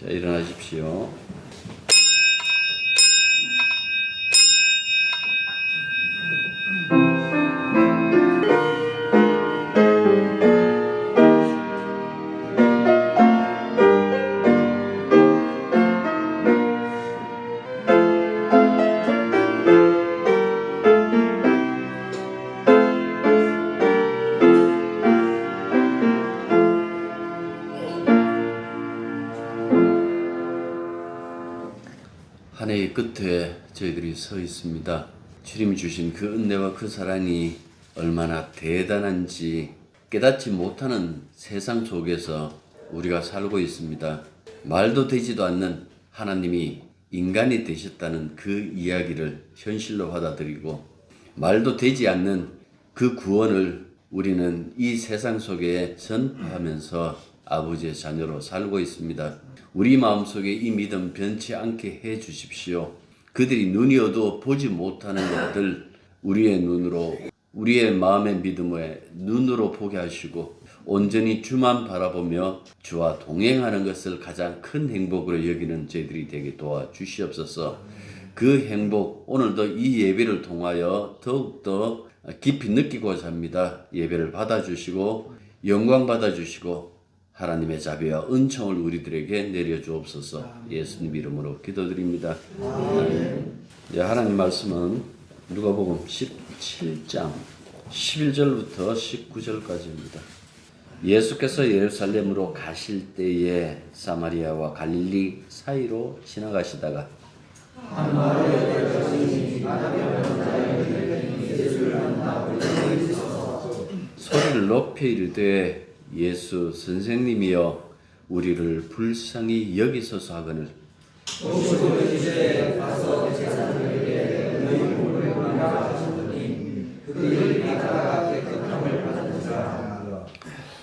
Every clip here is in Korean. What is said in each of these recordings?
자, 일어나십시오. 한 해의 끝에 저희들이 서 있습니다. 주님이 주신 그 은혜와 그 사랑이 얼마나 대단한지 깨닫지 못하는 세상 속에서 우리가 살고 있습니다. 말도 되지도 않는 하나님이 인간이 되셨다는 그 이야기를 현실로 받아들이고, 말도 되지 않는 그 구원을 우리는 이 세상 속에 전파하면서 아버지의 자녀로 살고 있습니다. 우리 마음속에 이 믿음 변치 않게 해 주십시오. 그들이 눈이 어두워 보지 못하는 것들 우리의 눈으로, 우리의 마음의 믿음의 눈으로 보게 하시고, 온전히 주만 바라보며 주와 동행하는 것을 가장 큰 행복으로 여기는 저희들이 되게 도와주시옵소서. 그 행복 오늘도 이 예배를 통하여 더욱더 깊이 느끼고자 합니다. 예배를 받아주시고 영광 받아주시고 하나님의 자비와 은총을 우리들에게 내려주옵소서. 예수님 이름으로 기도드립니다. 하나님 말씀은 누가복음 17장 11절부터 19절까지입니다. 예수께서 예루살렘으로 가실 때에 사마리아와 갈릴리 사이로 지나가시다가 소리를 높여 이르되 예수 선생님이여 우리를 불쌍히 여기소서 하거늘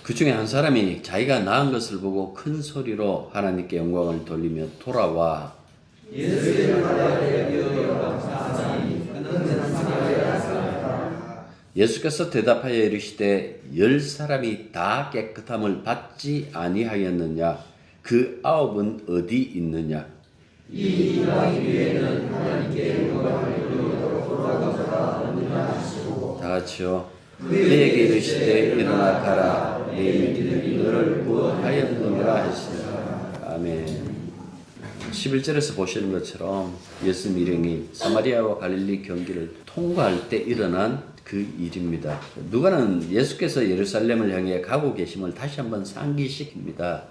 그 중에 한 사람이 자기가 낳은 것을 보고 큰 소리로 하나님께 영광을 돌리며 돌아와 예수께서 대답하여 이르시되 10사람이 다 깨끗함을 받지 아니하였느냐? 그 9은 어디 있느냐? 이 이방인 위에는 하나님께 영광을 돌리도록 돌아가서라 없느냐 하시고 다 같이요. 그에게 이르시되 일어나 가라 내 믿음이 너를 구원하였느니라 하시니라. 아멘. 11절에서 보시는 것처럼 예수 일행이 사마리아와 갈릴리 경기를 통과할 때 일어난 그 일입니다. 누가는 예수께서 예루살렘을 향해 가고 계심을 다시 한번 상기시킵니다.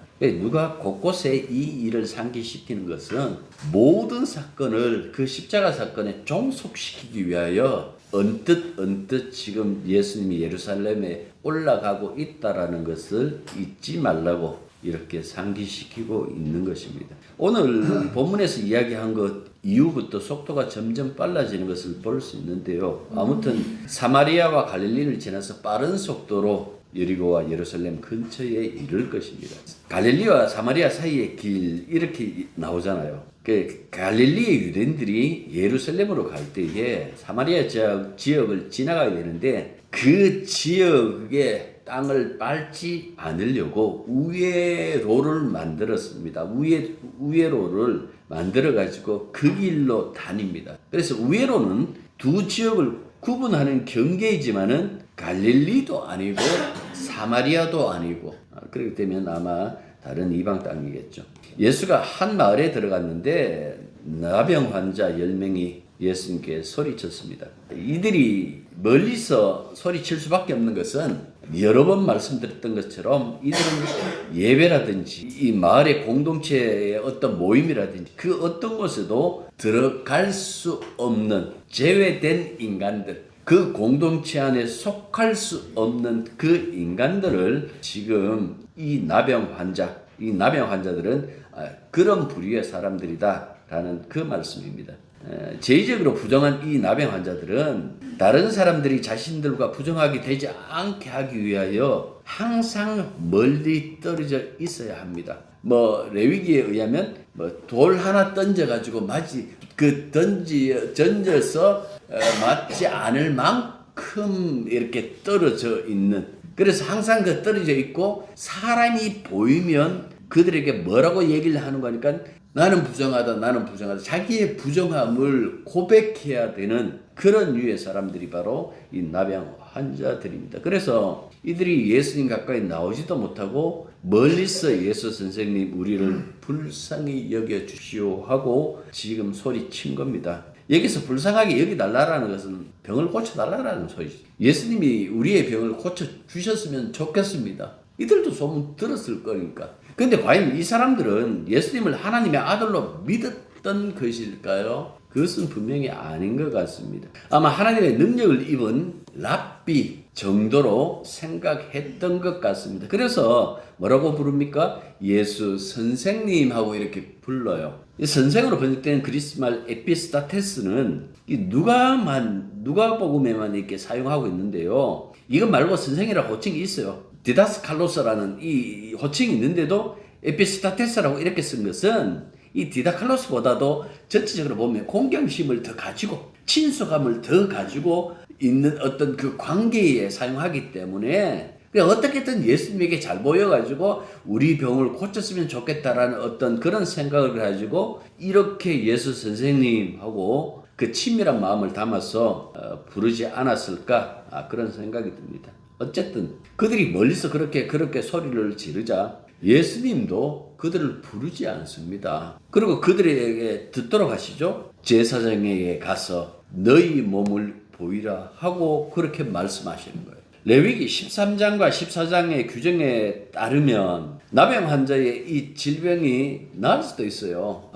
누가 곳곳에 이 일을 상기시키는 것은 모든 사건을 그 십자가 사건에 종속시키기 위하여 언뜻 지금 예수님이 예루살렘에 올라가고 있다라는 것을 잊지 말라고 이렇게 상기시키고 있는 것입니다. 오늘 본문에서 이야기한 것 이후부터 속도가 점점 빨라지는 것을 볼 수 있는데요. 아무튼 사마리아와 갈릴리를 지나서 빠른 속도로 여리고와 예루살렘 근처에 이를 것입니다. 갈릴리와 사마리아 사이의 길 이렇게 나오잖아요. 그 갈릴리의 유대인들이 예루살렘으로 갈 때에 사마리아 지역을 지나가야 되는데 그 지역의 땅을 밟지 않으려고 우회로를 만들었습니다. 우회로를 만들어가지고 그 길로 다닙니다. 그래서 우회로는 두 지역을 구분하는 경계이지만은 갈릴리도 아니고 사마리아도 아니고 그렇기 때문에 아마 다른 이방 땅이겠죠. 예수가 한 마을에 들어갔는데 나병 환자 10명이 예수님께 소리쳤습니다. 이들이 멀리서 소리칠 수밖에 없는 것은 여러 번 말씀드렸던 것처럼 이들은 예배라든지 이 마을의 공동체의 어떤 모임이라든지 그 어떤 곳에도 들어갈 수 없는 제외된 인간들, 그 공동체 안에 속할 수 없는 그 인간들을 지금 이 나병 환자들은 그런 부류의 사람들이다라는 그 말씀입니다. 제의적으로 부정한 이 나병 환자들은 다른 사람들이 자신들과 부정하게 되지 않게 하기 위하여 항상 멀리 떨어져 있어야 합니다. 레위기에 의하면 돌 하나 던져가지고 던져서 맞지 않을 만큼 이렇게 떨어져 있는. 그래서 항상 떨어져 있고 사람이 보이면 그들에게 뭐라고 얘기를 하는 거니까 나는 부정하다, 나는 부정하다. 자기의 부정함을 고백해야 되는 그런 유의 사람들이 바로 이 납양 환자들입니다. 그래서 이들이 예수님 가까이 나오지도 못하고 멀리서 예수 선생님 우리를 불쌍히 여겨주시오 하고 지금 소리친 겁니다. 여기서 불쌍하게 여기달라는 것은 병을 고쳐달라는 소리죠. 예수님이 우리의 병을 고쳐주셨으면 좋겠습니다. 이들도 소문 들었을 거니까. 근데 과연 이 사람들은 예수님을 하나님의 아들로 믿었던 것일까요? 그것은 분명히 아닌 것 같습니다. 아마 하나님의 능력을 입은 랍비 정도로 생각했던 것 같습니다. 그래서 뭐라고 부릅니까? 예수 선생님하고 이렇게 불러요. 이 선생으로 번역된 그리스 말 에피스타테스는 이 누가복음에만 이렇게 사용하고 있는데요. 이것 말고 선생이라고 호칭이 있어요. 디다스칼로스라는 이 호칭이 있는데도 에피스타테스라고 이렇게 쓴 것은 이 디다칼로스보다도 전체적으로 보면 공경심을 더 가지고 친숙함을 더 가지고 있는 어떤 그 관계에 사용하기 때문에 어떻게든 예수님에게 잘 보여가지고 우리 병을 고쳤으면 좋겠다라는 어떤 그런 생각을 가지고 이렇게 예수 선생님하고 그 친밀한 마음을 담아서 부르지 않았을까 그런 생각이 듭니다. 어쨌든 그들이 멀리서 그렇게 소리를 지르자 예수님도 그들을 부르지 않습니다. 그리고 그들에게 듣도록 하시죠. 제사장에게 가서 너희 몸을 보이라 하고 그렇게 말씀하시는 거예요. 레위기 13장과 14장의 규정에 따르면 납양 환자의 이 질병이 나을 수도 있어요.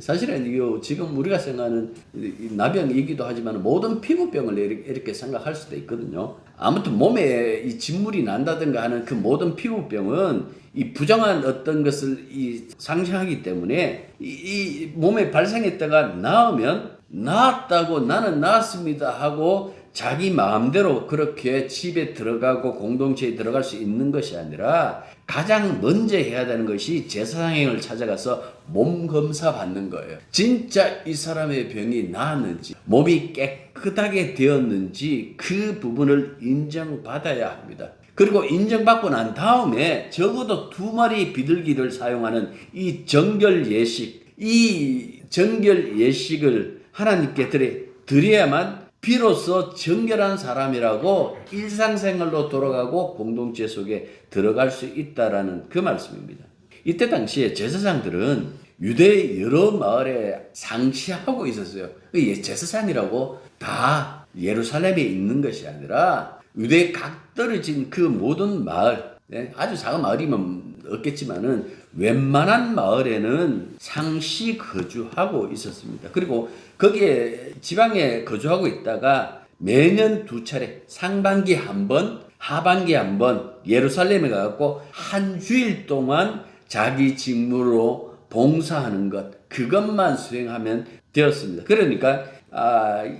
사실은 이거 지금 우리가 생각하는 납양이기도 하지만 모든 피부병을 이렇게 생각할 수도 있거든요. 아무튼 몸에 이 진물이 난다든가 하는 그 모든 피부병은 이 부정한 어떤 것을 상징하기 때문에 이 몸에 발생했다가 나으면 나았다고 나는 나았습니다 하고 자기 마음대로 그렇게 집에 들어가고 공동체에 들어갈 수 있는 것이 아니라 가장 먼저 해야 되는 것이 제사장을 찾아가서 몸 검사 받는 거예요. 진짜 이 사람의 병이 나았는지 몸이 깨끗하게 되었는지 그 부분을 인정받아야 합니다. 그리고 인정받고 난 다음에 적어도 2마리 비둘기를 사용하는 이 정결 예식, 이 정결 예식을 하나님께 드려야만 비로소 정결한 사람이라고 일상생활로 돌아가고 공동체 속에 들어갈 수 있다라는 그 말씀입니다. 이때 당시에 제사장들은 유대의 여러 마을에 상시하고 있었어요. 제사장이라고 다 예루살렘에 있는 것이 아니라 유대의 각 떨어진 그 모든 마을, 아주 작은 마을이면 없겠지만은 웬만한 마을에는 상시 거주하고 있었습니다. 그리고 거기에 지방에 거주하고 있다가 매년 2차례 상반기 한 번, 하반기 한 번 예루살렘에 가갖고 한 주일 동안 자기 직무로 봉사하는 것, 그것만 수행하면 되었습니다. 그러니까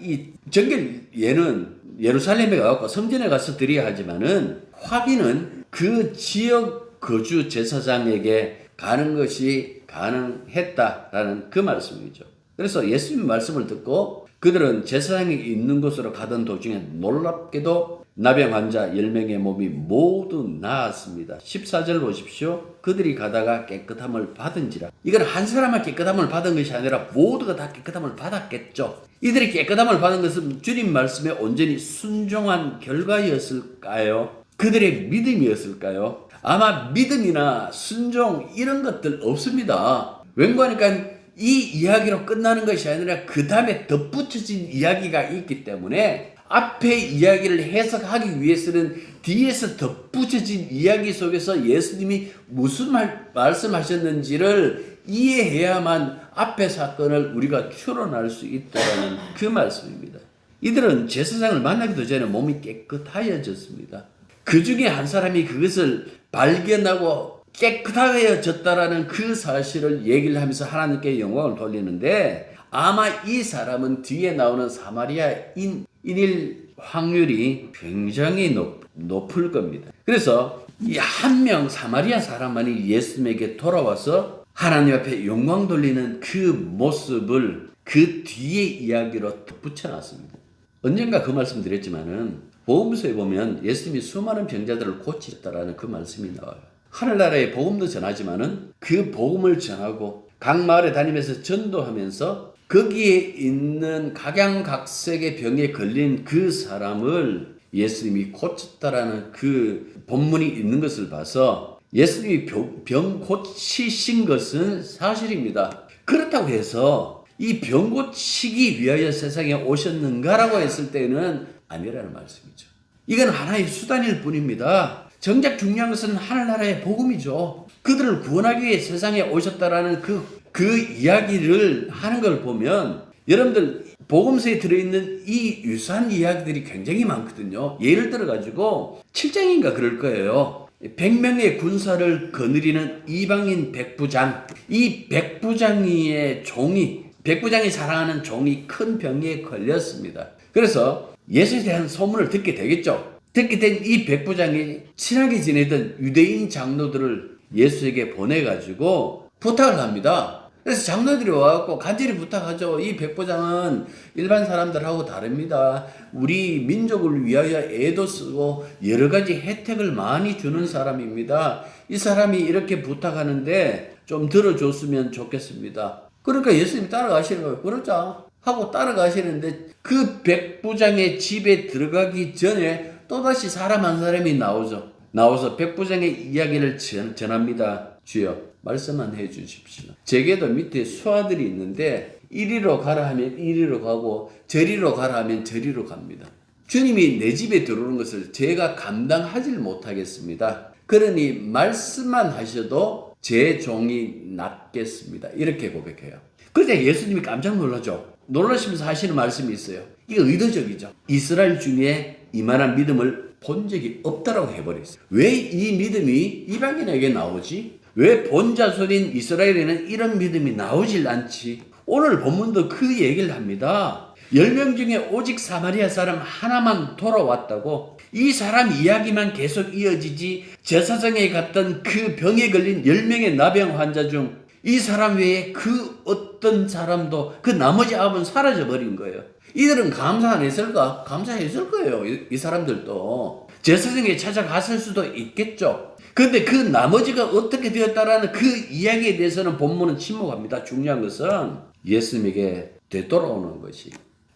이 정결 예는 예루살렘에 가갖고 성전에 가서 드려야 하지만은 확인은 그 지역 거주 제사장에게 가는 것이 가능했다라는 그 말씀이죠. 그래서 예수님 말씀을 듣고 그들은 제사장이 있는 곳으로 가던 도중에 놀랍게도 납양 환자 10명의 몸이 모두 나았습니다. 14절 보십시오. 그들이 가다가 깨끗함을 받은지라. 이건 한 사람만 깨끗함을 받은 것이 아니라 모두가 다 깨끗함을 받았겠죠. 이들이 깨끗함을 받은 것은 주님 말씀에 온전히 순종한 결과였을까요? 그들의 믿음이었을까요? 아마 믿음이나 순종 이런 것들 없습니다. 왠가하니까 이 이야기로 끝나는 것이 아니라 그 다음에 덧붙여진 이야기가 있기 때문에 앞에 이야기를 해석하기 위해서는 뒤에서 덧붙여진 이야기 속에서 예수님이 무슨 말씀하셨는지를 이해해야만 앞의 사건을 우리가 추론할 수 있다는 그 말씀입니다. 이들은 제사장을 만나기도 전에 몸이 깨끗하여졌습니다. 그 중에 한 사람이 그것을 발견하고 깨끗하여졌다라는 그 사실을 얘기를 하면서 하나님께 영광을 돌리는데 아마 이 사람은 뒤에 나오는 사마리아인일 확률이 굉장히 높을 겁니다. 그래서 이 한 명 사마리아 사람만이 예수님에게 돌아와서 하나님 앞에 영광 돌리는 그 모습을 그 뒤에 이야기로 붙여놨습니다. 언젠가 그 말씀 드렸지만은 복음서에 보면 예수님이 수많은 병자들을 고치셨다라는 그 말씀이 나와요. 하늘나라의 복음도 전하지만은 그 복음을 전하고 각 마을에 다니면서 전도하면서 거기에 있는 각양각색의 병에 걸린 그 사람을 예수님이 고쳤다라는 그 본문이 있는 것을 봐서 예수님이 병 고치신 것은 사실입니다. 그렇다고 해서 이 병 고치기 위하여 세상에 오셨는가라고 했을 때는 아니라는 말씀이죠. 이건 하나의 수단일 뿐입니다. 정작 중요한 것은 하늘나라의 복음이죠. 그들을 구원하기 위해 세상에 오셨다라는 그 이야기를 하는 걸 보면 여러분들 복음서에 들어있는 이 유사한 이야기들이 굉장히 많거든요. 예를 들어가지고 7장인가 그럴 거예요. 100명의 군사를 거느리는 이방인 백부장. 이 백부장의 백부장이 사랑하는 종이 큰 병에 걸렸습니다. 그래서 예수에 대한 소문을 듣게 되겠죠. 듣게 된 이 백부장이 친하게 지내던 유대인 장로들을 예수에게 보내가지고 부탁을 합니다. 그래서 장로들이 와갖고 간절히 부탁하죠. 이 백부장은 일반 사람들하고 다릅니다. 우리 민족을 위하여 애도 쓰고 여러 가지 혜택을 많이 주는 사람입니다. 이 사람이 이렇게 부탁하는데 좀 들어줬으면 좋겠습니다. 그러니까 예수님이 따라가시는 거예요. 그러자 하고 따라가시는데 그 백부장의 집에 들어가기 전에 또다시 사람 한 사람이 나와서 백부장의 이야기를 전합니다. 주여 말씀만 해 주십시오. 제게도 밑에 수하들이 있는데 이리로 가라 하면 이리로 가고 저리로 가라 하면 저리로 갑니다. 주님이 내 집에 들어오는 것을 제가 감당하지 못하겠습니다. 그러니 말씀만 하셔도 제 종이 낫겠습니다. 이렇게 고백해요. 그런데 예수님이 깜짝 놀라죠. 놀라시면서 하시는 말씀이 있어요. 이게 의도적이죠. 이스라엘 중에 이만한 믿음을 본 적이 없다라고 해버렸어요. 왜 이 믿음이 이방인에게 나오지? 왜 본자손인 이스라엘에는 이런 믿음이 나오질 않지? 오늘 본문도 그 얘기를 합니다. 10명 중에 오직 사마리아 사람 하나만 돌아왔다고. 이 사람 이야기만 계속 이어지지 제사장에 갔던 그 병에 걸린 10명의 나병 환자 중 이 사람 외에 그 어떤 사람도 그 나머지 9은 사라져버린 거예요. 이들은 감사 안 했을까? 감사했을 거예요. 이 사람들도. 제사장에 찾아갔을 수도 있겠죠. 그런데 그 나머지가 어떻게 되었다라는 그 이야기에 대해서는 본문은 침묵합니다. 중요한 것은 예수님에게 되돌아오는 것이,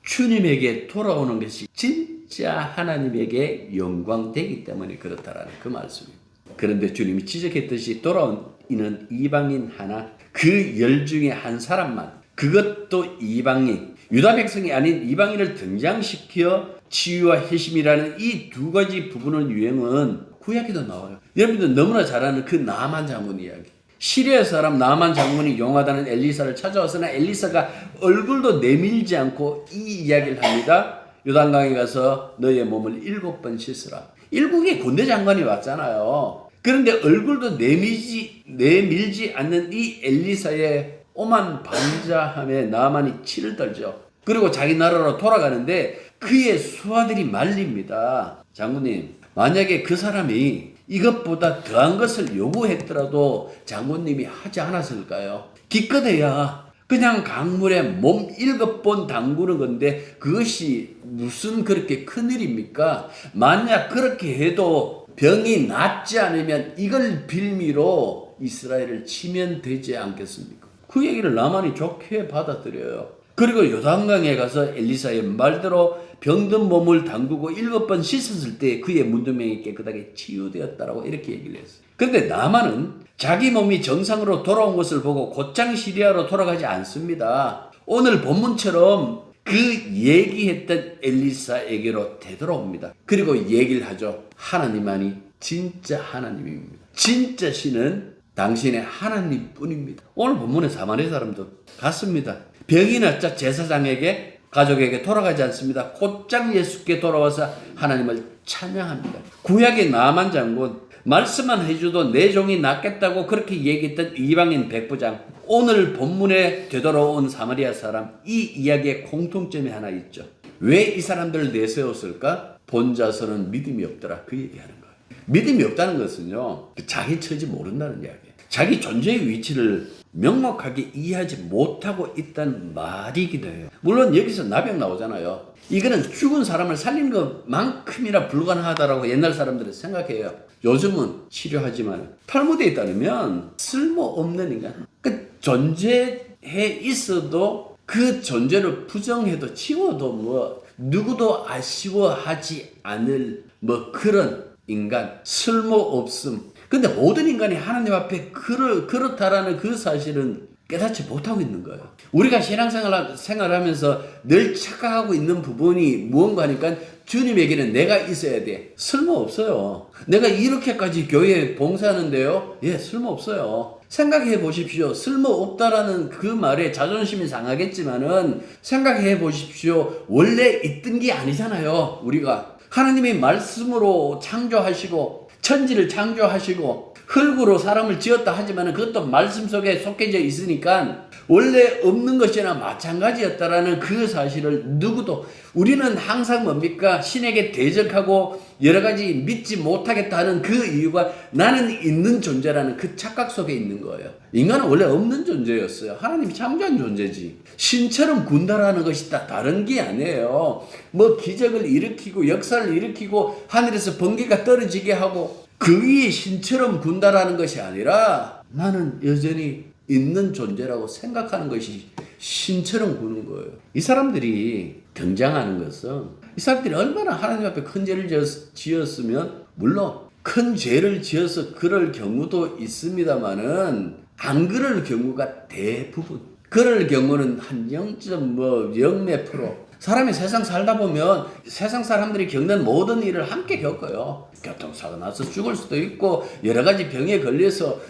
주님에게 돌아오는 것이 진짜 하나님에게 영광되기 때문에 그렇다라는 그 말씀입니다. 그런데 주님이 지적했듯이 돌아오는 이방인 하나, 그 10 중에 한 사람만, 그것도 이방인, 유다 백성이 아닌 이방인을 등장시켜 치유와 회심이라는 이 두 가지 부분의 유행은 구약에도 나와요. 여러분들 너무나 잘 아는 그 나만 장군 이야기. 시리아 사람 나만 장군이 용하다는 엘리사를 찾아왔으나 엘리사가 얼굴도 내밀지 않고 이 이야기를 합니다. 요단강에 가서 너의 몸을 7번 씻으라. 7개 군대 장관이 왔잖아요. 그런데 얼굴도 내밀지 않는 이 엘리사의 오만 방자함에 나만이 치를 떨죠. 그리고 자기 나라로 돌아가는데 그의 수하들이 말립니다. 장군님, 만약에 그 사람이 이것보다 더한 것을 요구했더라도 장군님이 하지 않았을까요? 기껏해야 그냥 강물에 몸 7번 담그는 건데 그것이 무슨 그렇게 큰일입니까? 만약 그렇게 해도 병이 낫지 않으면 이걸 빌미로 이스라엘을 치면 되지 않겠습니까? 그 얘기를 나만이 좋게 받아들여요. 그리고 요단강에 가서 엘리사의 말대로 병든 몸을 담그고 7번 씻었을 때 그의 문둥병이 깨끗하게 치유되었다라고 이렇게 얘기를 했어요. 그런데 나만은 자기 몸이 정상으로 돌아온 것을 보고 곧장 시리아로 돌아가지 않습니다. 오늘 본문처럼 그 얘기했던 엘리사에게로 되돌아옵니다. 그리고 얘기를 하죠. 하나님만이 진짜 하나님입니다. 진짜 신은 당신의 하나님뿐입니다. 오늘 본문의 사마리아 사람도 같습니다. 병이 났자 제사장에게 가족에게 돌아가지 않습니다. 곧장 예수께 돌아와서 하나님을 찬양합니다. 구약의 나만 장군, 말씀만 해줘도 내 종이 낫겠다고 그렇게 얘기했던 이방인 백부장, 오늘 본문에 되돌아온 사마리아 사람, 이 이야기에 공통점이 하나 있죠. 왜 이 사람들을 내세웠을까? 본자서는 믿음이 없더라. 그 얘기하는 거예요. 믿음이 없다는 것은요, 자기 처지 모른다는 이야기예요. 자기 존재의 위치를 명확하게 이해하지 못하고 있다는 말이기도 해요. 물론 여기서 나병 나오잖아요. 이거는 죽은 사람을 살린 것만큼이나 불가능하다라고 옛날 사람들은 생각해요. 요즘은 치료하지만 탈무드에 따르면 쓸모없는 인간, 그 존재해 있어도 그 존재를 부정해도 치워도 뭐 누구도 아쉬워하지 않을 뭐 그런 인간, 쓸모없음. 근데 모든 인간이 하나님 앞에 그렇다라는 그 사실은 깨닫지 못하고 있는 거예요. 우리가 신앙생활하면서 늘 착각하고 있는 부분이 무언가 하니까 주님에게는 내가 있어야 돼. 쓸모없어요. 내가 이렇게까지 교회에 봉사하는데요. 예, 쓸모없어요. 생각해 보십시오. 쓸모없다라는 그 말에 자존심이 상하겠지만은 생각해 보십시오. 원래 있던 게 아니잖아요. 우리가 하나님의 말씀으로 창조하시고 천지를 창조하시고 흙으로 사람을 지었다 하지만 그것도 말씀 속에 속해져 있으니까 원래 없는 것이나 마찬가지였다라는 그 사실을 누구도, 우리는 항상 뭡니까? 신에게 대적하고 여러 가지 믿지 못하겠다는 그 이유가 나는 있는 존재라는 그 착각 속에 있는 거예요. 인간은 원래 없는 존재였어요. 하나님이 창조한 존재지. 신처럼 군다라는 것이 다 다른 게 아니에요. 뭐 기적을 일으키고 역사를 일으키고 하늘에서 번개가 떨어지게 하고 그 위에 신처럼 군다라는 것이 아니라 나는 여전히 있는 존재라고 생각하는 것이 신처럼 구는 거예요. 이 사람들이 등장하는 것은 이 사람들이 얼마나 하나님 앞에 큰 죄를 지었으면, 물론 큰 죄를 지어서 그럴 경우도 있습니다만은 안 그럴 경우가 대부분, 그럴 경우는 한 0.0몇 프로. 사람이 세상 살다 보면 세상 사람들이 겪는 모든 일을 함께 겪어요. 교통사고 나서 죽을 수도 있고 여러 가지 병에 걸려서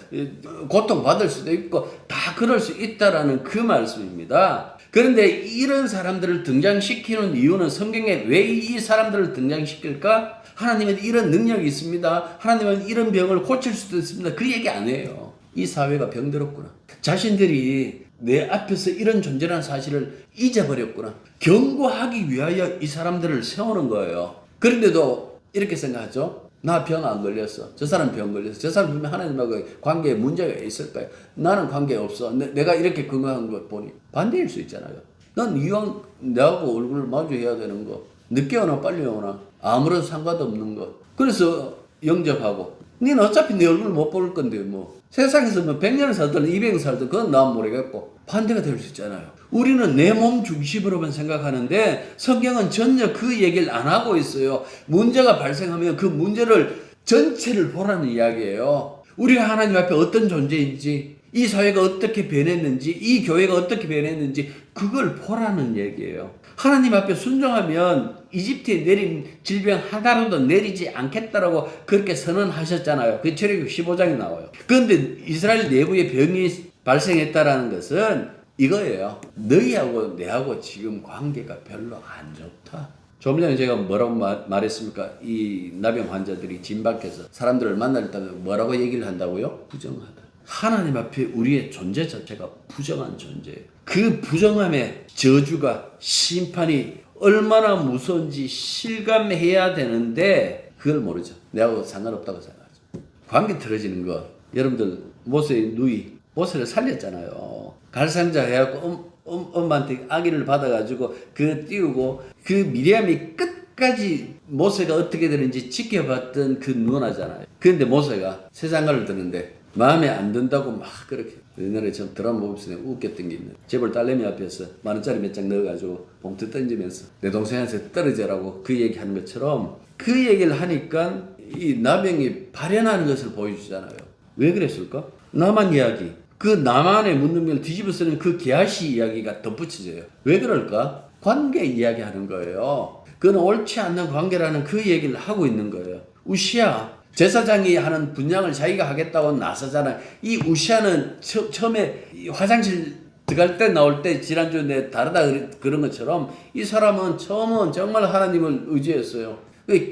고통받을 수도 있고 다 그럴 수 있다라는 그 말씀입니다. 그런데 이런 사람들을 등장시키는 이유는, 성경에 왜 이 사람들을 등장시킬까? 하나님은 이런 능력이 있습니다. 하나님은 이런 병을 고칠 수도 있습니다. 그 얘기 안 해요. 이 사회가 병들었구나. 자신들이 내 앞에서 이런 존재라는 사실을 잊어버렸구나. 경고하기 위하여 이 사람들을 세우는 거예요. 그런데도 이렇게 생각하죠. 나 병 안 걸렸어. 저 사람 병 걸렸어. 저 사람 분명 하나님하고 관계에 문제가 있을 거예요. 나는 관계 없어. 내가 이렇게 건강한 걸 보니 반대일 수 있잖아요. 난 이왕 내하고 얼굴을 마주해야 되는 거, 늦게 오나 빨리 오나 아무런 상관도 없는 거, 그래서 영접하고, 니는 어차피 내 얼굴 못 볼 건데 뭐 세상에서 뭐 100년을 살든 200년 살든 그건 난 모르겠고 반대가 될 수 있잖아요. 우리는 내 몸 중심으로만 생각하는데 성경은 전혀 그 얘기를 안 하고 있어요. 문제가 발생하면 그 문제를 전체를 보라는 이야기예요. 우리가 하나님 앞에 어떤 존재인지, 이 사회가 어떻게 변했는지, 이 교회가 어떻게 변했는지 그걸 보라는 얘기예요. 하나님 앞에 순종하면 이집트에 내린 질병 하나라도 내리지 않겠다라고 그렇게 선언하셨잖아요. 그 출애굽 15장에 나와요. 그런데 이스라엘 내부에 병이 발생했다라는 것은 이거예요. 너희하고 내하고 지금 관계가 별로 안 좋다. 좀 전에 제가 뭐라고 말했습니까? 이 나병 환자들이 진 밖에서 사람들을 만날 때 뭐라고 얘기를 한다고요? 부정하다. 하나님 앞에 우리의 존재 자체가 부정한 존재예요. 그 부정함의 저주가, 심판이 얼마나 무서운지 실감해야 되는데 그걸 모르죠. 내하고 상관없다고 생각하죠. 관계 틀어지는 거, 여러분들 모세의 누이, 모세를 살렸잖아요. 갈상자 해갖고 엄마한테 아기를 받아가지고 그 띄우고, 그 미리암이 끝까지 모세가 어떻게 되는지 지켜봤던 그 누나잖아요. 그런데 모세가 세상가를 드는데 마음에 안 든다고 막 그렇게, 옛날에 저 드라마 보면서 웃겼던 게 있는데, 재벌 딸내미 앞에서 10,000원짜리 몇 장 넣어가지고 봉투 던지면서 내 동생한테 떨어져라고 그 얘기하는 것처럼 그 얘기를 하니까 이 나병이 발현하는 것을 보여주잖아요. 왜 그랬을까? 나만 이야기, 그 나만의 문둥병을 뒤집어 쓰는 그 게하시 이야기가 덧붙여져요. 왜 그럴까? 관계 이야기하는 거예요. 그건 옳지 않는 관계라는 그 얘기를 하고 있는 거예요. 우시야, 제사장이 하는 분향을 자기가 하겠다고 나서잖아요. 이 우시아는 처음에 화장실 들어갈 때 나올 때 지난주에 내 다르다 그런 것처럼 이 사람은 처음은 정말 하나님을 의지했어요.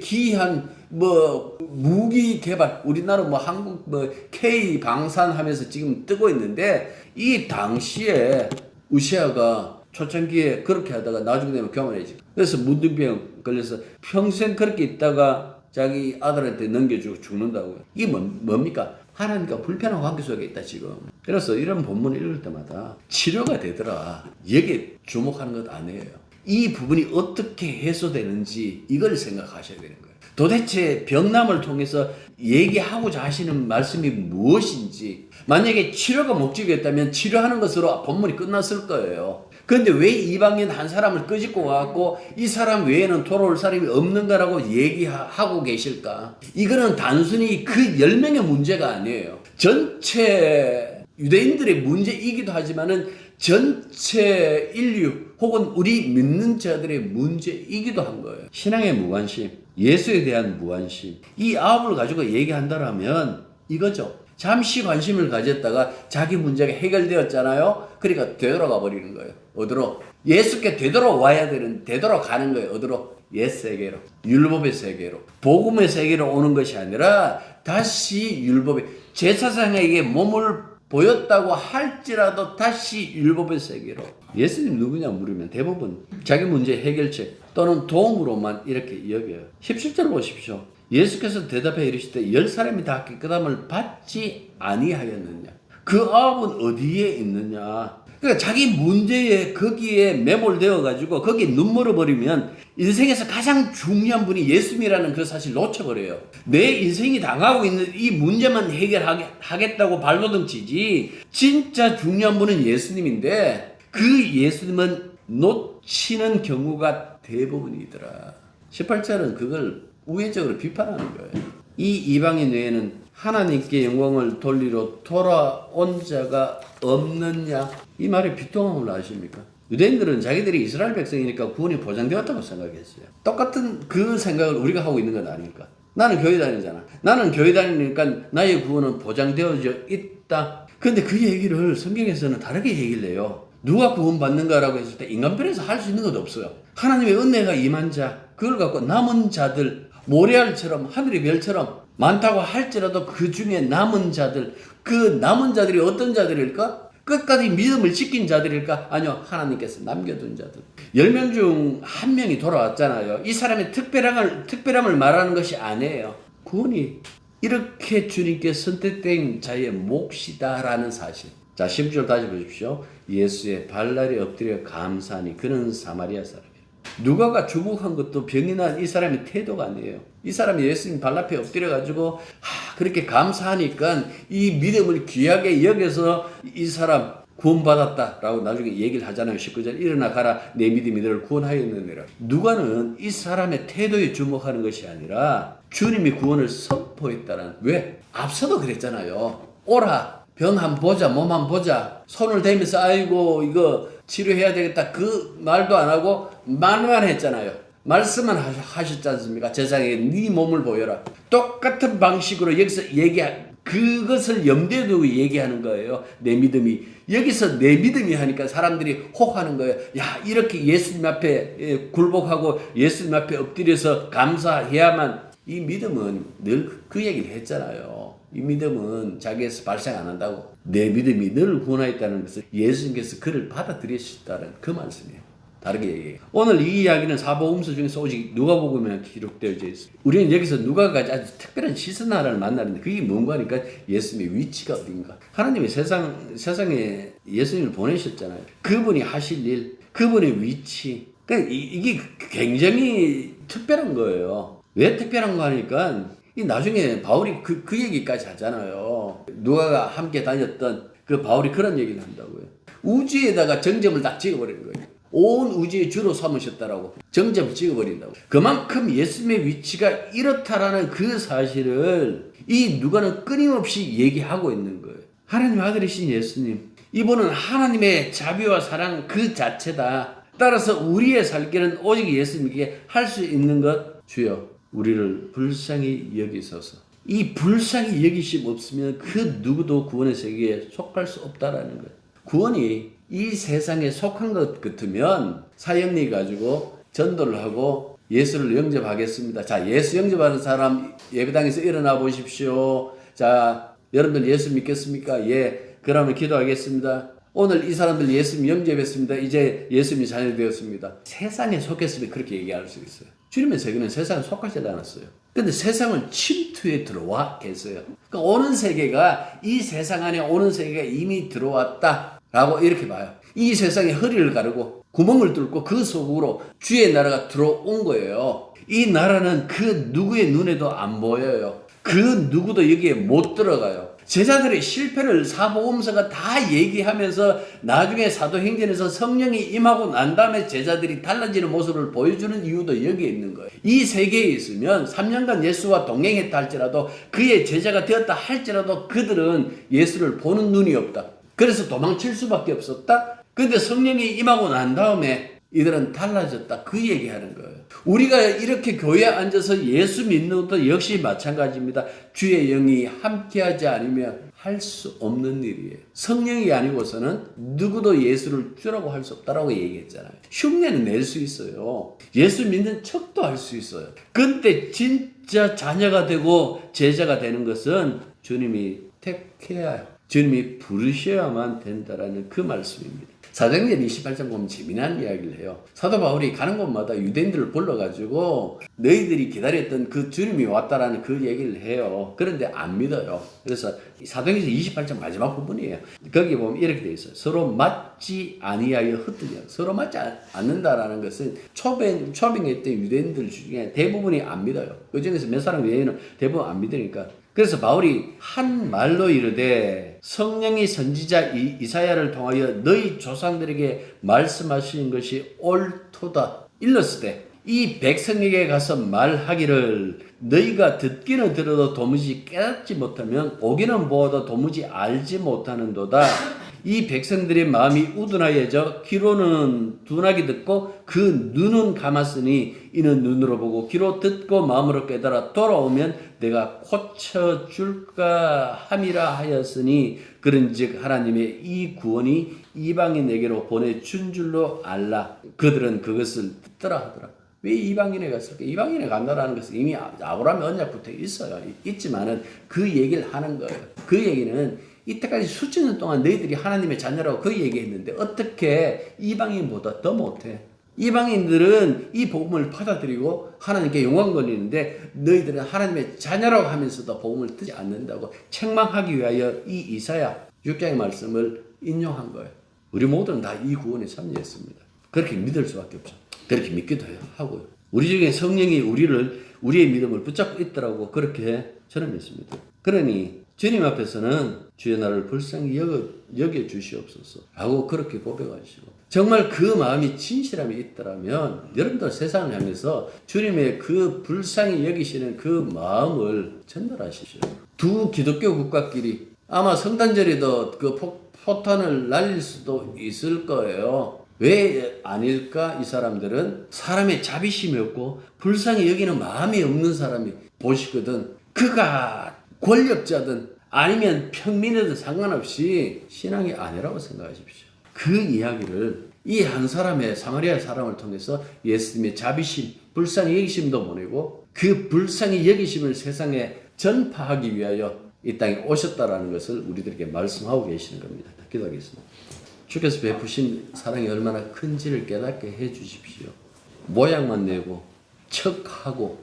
기이한 뭐 무기 개발, 우리나라 뭐 한국 뭐 K 방산하면서 지금 뜨고 있는데, 이 당시에 우시아가 초창기에 그렇게 하다가 나중에 되면 교만해지. 그래서 문둥병 걸려서 평생 그렇게 있다가 자기 아들한테 넘겨주고 죽는다고요. 이게 뭡니까? 하나님과 불편한 관계 속에 있다 지금. 그래서 이런 본문을 읽을 때마다 치료가 되더라. 여기에 주목하는 것 아니에요. 이 부분이 어떻게 해소되는지 이걸 생각하셔야 되는 거예요. 도대체 병남을 통해서 얘기하고자 하시는 말씀이 무엇인지. 만약에 치료가 목적이었다면 치료하는 것으로 본문이 끝났을 거예요. 그런데 왜 이방인 한 사람을 끄집고 와갖고 이 사람 외에는 돌아올 사람이 없는가라고 얘기하고 계실까? 이거는 단순히 그 10명의 문제가 아니에요. 전체 유대인들의 문제이기도 하지만은 전체 인류 혹은 우리 믿는 자들의 문제이기도 한 거예요. 신앙의 무관심, 예수에 대한 무관심, 이 아홉을 가지고 얘기한다라면 이거죠. 잠시 관심을 가졌다가 자기 문제가 해결되었잖아요. 그러니까 되돌아가 버리는 거예요. 어디로? 예수께 되돌아와야 되는, 되돌아가는 거예요. 어디로? 옛 세계로, 율법의 세계로, 복음의 세계로 오는 것이 아니라 다시 율법의, 제사장에게 몸을 보였다고 할지라도 다시 율법의 세계로. 예수님 누구냐 물으면 대부분 자기 문제 해결책 또는 도움으로만 이렇게 여겨요. 17절 보십시오. 예수께서 대답해 이르시되 10사람이 다 깨끗함을 받지 아니하였느냐. 그 아홉은 어디에 있느냐. 그러니까 자기 문제에 거기에 매몰되어 가지고 거기에 눈물을 버리면 인생에서 가장 중요한 분이 예수님이라는 그 사실 놓쳐버려요. 내 인생이 당하고 있는 이 문제만 해결하겠다고 발버둥 치지 진짜 중요한 분은 예수님인데 그 예수님은 놓치는 경우가 대부분이더라. 18절은 그걸 우회적으로 비판하는 거예요. 이 이방인 외에는 하나님께 영광을 돌리러 돌아온 자가 없느냐. 이 말이 비통함을 아십니까? 유대인들은 자기들이 이스라엘 백성이니까 구원이 보장되었다고 생각했어요. 똑같은 그 생각을 우리가 하고 있는 건 아닐까? 나는 교회 다니잖아. 나는 교회 다니니까 나의 구원은 보장되어져 있다. 그런데 그 얘기를 성경에서는 다르게 얘기를 해요. 누가 구원받는가라고 했을 때 인간편에서 할 수 있는 것 없어요. 하나님의 은혜가 임한 자, 그걸 갖고 남은 자들, 모래알처럼 하늘의 별처럼 많다고 할지라도 그 중에 남은 자들, 그 남은 자들이 어떤 자들일까? 끝까지 믿음을 지킨 자들일까? 아니요, 하나님께서 남겨둔 자들. 10명 중 1명이 돌아왔잖아요. 이 사람의 특별함을 말하는 것이 아니에요. 구원이 이렇게 주님께 선택된 자의 몫이다라는 사실. 자, 10절 다시 보십시오. 예수의 발날에 엎드려 감사하니 그는 사마리아 사람이에요. 누가가 주목한 것도 병이 난 이 사람의 태도가 아니에요. 이 사람이 예수님 발 앞에 엎드려가지고 그렇게 감사하니까 이 믿음을 귀하게 여겨서 이 사람 구원받았다라고 나중에 얘기를 하잖아요. 19절 일어나 가라 내 믿음이 너를 구원하였느니라. 누가는 이 사람의 태도에 주목하는 것이 아니라 주님이 구원을 선포했다는. 왜? 앞서도 그랬잖아요. 오라 병 한 보자, 몸 한 보자. 손을 대면서 아이고 이거 치료해야 되겠다. 그 말도 안 하고 말만 했잖아요. 말씀만 하셨지 않습니까? 제사장에게 네 몸을 보여라. 똑같은 방식으로 여기서 그것을 염두에 두고 얘기하는 거예요. 내 믿음이. 여기서 내 믿음이 하니까 사람들이 혹하는 거예요. 야, 이렇게 예수님 앞에 굴복하고 예수님 앞에 엎드려서 감사해야만. 이 믿음은 늘 그 얘기를 했잖아요. 이 믿음은 자기에서 발생 안 한다고. 내 믿음이 너를 구원하였다는 것을 예수님께서 그를 받아들이셨다는 그 말씀이에요. 다르게 얘기해요. 오늘 이 이야기는 사복음서 중에서 오직 누가복음에 기록되어져 있어요. 우리는 여기서 누가가 아주 특별한 시선 하나를 만나는데 그게 뭔가 하니까 예수님의 위치가 어딘가. 하나님이 세상에 예수님을 보내셨잖아요. 그분이 하실 일, 그분의 위치. 그러니까 이게 굉장히 특별한 거예요. 왜 특별한 거 하니까 이 나중에 바울이 그 얘기까지 하잖아요. 누가가 함께 다녔던 그 바울이 그런 얘기를 한다고요. 우주에다가 정점을 딱 찍어버리는 거예요. 온 우주의 주로 삼으셨다라고 정점을 찍어버린다고. 그만큼 예수님의 위치가 이렇다라는 그 사실을 이 누가는 끊임없이 얘기하고 있는 거예요. 하나님의 아들이신 예수님, 이분은 하나님의 자비와 사랑 그 자체다. 따라서 우리의 살 길은 오직 예수님께 할 수 있는 것. 주여 우리를 불쌍히 여기소서. 이 불쌍히 여기심 없으면 그 누구도 구원의 세계에 속할 수 없다라는 거예요. 구원이 이 세상에 속한 것 같으면 사형리 가지고 전도를 하고 예수를 영접하겠습니다. 자, 예수 영접하는 사람 예배당에서 일어나 보십시오. 자, 여러분들 예수 믿겠습니까? 예. 그러면 기도하겠습니다. 오늘 이 사람들 예수님 영접했습니다. 이제 예수님이 자녀 되었습니다. 세상에 속했으면 그렇게 얘기할 수 있어요. 주님의 세계는 세상에 속하지 않았어요. 근데 세상은 침투에 들어와 계세요. 그러니까 오는 세계가 이 세상 안에 오는 세계가 이미 들어왔다라고 이렇게 봐요. 이 세상에 허리를 가르고 구멍을 뚫고 그 속으로 주의 나라가 들어온 거예요. 이 나라는 그 누구의 눈에도 안 보여요. 그 누구도 여기에 못 들어가요. 제자들의 실패를 사복음서가 다 얘기하면서 나중에 사도행전에서 성령이 임하고 난 다음에 제자들이 달라지는 모습을 보여주는 이유도 여기에 있는 거예요. 이 세계에 있으면 3년간 예수와 동행했다 할지라도 그의 제자가 되었다 할지라도 그들은 예수를 보는 눈이 없다. 그래서 도망칠 수밖에 없었다. 근데 성령이 임하고 난 다음에 이들은 달라졌다. 그 얘기하는 거예요. 우리가 이렇게 교회에 앉아서 예수 믿는 것도 역시 마찬가지입니다. 주의 영이 함께하지 않으면 할 수 없는 일이에요. 성령이 아니고서는 누구도 예수를 주라고 할 수 없다라고 얘기했잖아요. 흉내는 낼 수 있어요. 예수 믿는 척도 할 수 있어요. 근데 진짜 자녀가 되고 제자가 되는 것은 주님이 택해야 해요. 주님이 부르셔야만 된다라는 그 말씀입니다. 사도행전 28장 보면 재미난 이야기를 해요. 사도 바울이 가는 곳마다 유대인들을 불러가지고 너희들이 기다렸던 그 주님이 왔다라는 그 얘기를 해요. 그런데 안 믿어요. 그래서 사도행전 28장 마지막 부분이에요. 거기 보면 이렇게 돼 있어요. 서로 맞지 아니하여 흩으냐. 서로 맞지 않는다라는 것은 초빙했던 유대인들 중에 대부분이 안 믿어요. 그 중에서 몇 사람 외에는 대부분 안 믿으니까. 그래서 바울이 한 말로 이르되 성령이 선지자 이사야를 통하여 너희 조상들에게 말씀하신 것이 옳도다. 일렀으되 이 백성에게 가서 말하기를 너희가 듣기는 들어도 도무지 깨닫지 못하면 보기는 보아도 도무지 알지 못하는도다. 이 백성들의 마음이 우둔하여져 귀로는 둔하게 듣고 그 눈은 감았으니 이는 눈으로 보고 귀로 듣고 마음으로 깨달아 돌아오면 내가 고쳐줄까 함이라 하였으니 그런즉 하나님의 이 구원이 이방인에게로 보내준 줄로 알라. 그들은 그것을 듣더라 하더라. 왜 이방인에 갔을까? 이방인에 간다라는 것은 이미 아브라함의 언약부터 있어요. 있지만은 그 얘기를 하는 거예요. 그 얘기는 이때까지 수천 년 동안 너희들이 하나님의 자녀라고 그 얘기했는데 어떻게 이방인보다 더 못해? 이방인들은 이 복음을 받아들이고 하나님께 영광 돌리는데 너희들은 하나님의 자녀라고 하면서도 복음을 듣지 않는다고 책망하기 위하여 이 이사야 6장의 말씀을 인용한 거예요. 우리 모두는 다 이 구원에 참여했습니다. 그렇게 믿을 수밖에 없죠. 그렇게 믿기도 하고요. 우리 중에 성령이 우리의 믿음을 붙잡고 있더라고 그렇게 저는 믿습니다. 그러니 주님 앞에서는 주의 나라를 불쌍히 여겨 주시옵소서 라고 그렇게 고백하시고 정말 그 마음이 진실함이 있더라면 여러분들 세상을 향해서 주님의 그 불쌍히 여기시는 그 마음을 전달하시죠. 두 기독교 국가끼리 아마 성탄절에도 그 포탄을 날릴 수도 있을 거예요. 왜 아닐까? 이 사람들은 사람의 자비심이 없고 불쌍히 여기는 마음이 없는 사람이 보시거든. 그가 권력자든 아니면 평민이든 상관없이 신앙이 아니라고 생각하십시오. 그 이야기를 이 한 사람의 사마리아 사람을 통해서 예수님의 자비심, 불쌍히 여기심도 보내고 그 불쌍히 여기심을 세상에 전파하기 위하여 이 땅에 오셨다라는 것을 우리들에게 말씀하고 계시는 겁니다. 기도하겠습니다. 주께서 베푸신 사랑이 얼마나 큰지를 깨닫게 해 주십시오. 모양만 내고 척하고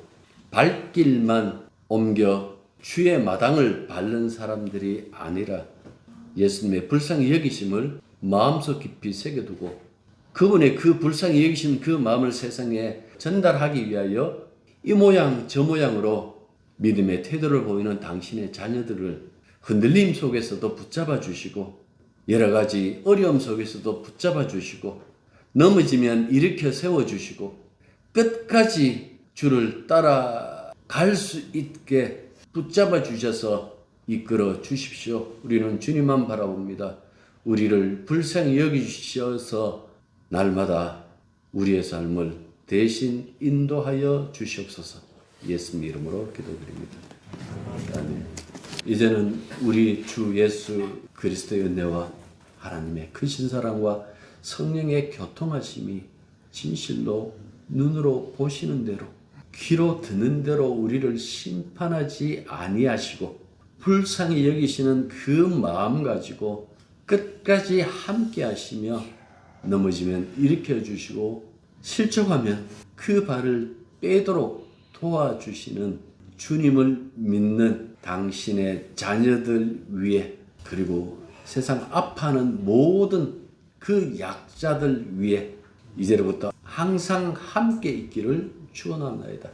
발길만 옮겨 주의 마당을 밟는 사람들이 아니라 예수님의 불쌍히 여기심을 마음속 깊이 새겨두고 그분의 그 불쌍히 여기심 그 마음을 세상에 전달하기 위하여 이 모양 저 모양으로 믿음의 태도를 보이는 당신의 자녀들을 흔들림 속에서도 붙잡아 주시고 여러 가지 어려움 속에서도 붙잡아 주시고 넘어지면 일으켜 세워 주시고 끝까지 주를 따라갈 수 있게 붙잡아 주셔서 이끌어 주십시오. 우리는 주님만 바라봅니다. 우리를 불쌍히 여기셔서 날마다 우리의 삶을 대신 인도하여 주시옵소서. 예수님 이름으로 기도드립니다. 아멘. 이제는 우리 주 예수 그리스도의 은혜와 하나님의 크신 사랑과 성령의 교통하심이 진실로 눈으로 보시는 대로 귀로 듣는 대로 우리를 심판하지 아니하시고 불쌍히 여기시는 그 마음 가지고 끝까지 함께 하시며 넘어지면 일으켜 주시고 실족하면 그 발을 빼도록 도와주시는 주님을 믿는 당신의 자녀들 위해 그리고 세상 아파하는 모든 그 약자들 위해 이제로부터 항상 함께 있기를 축원합니다.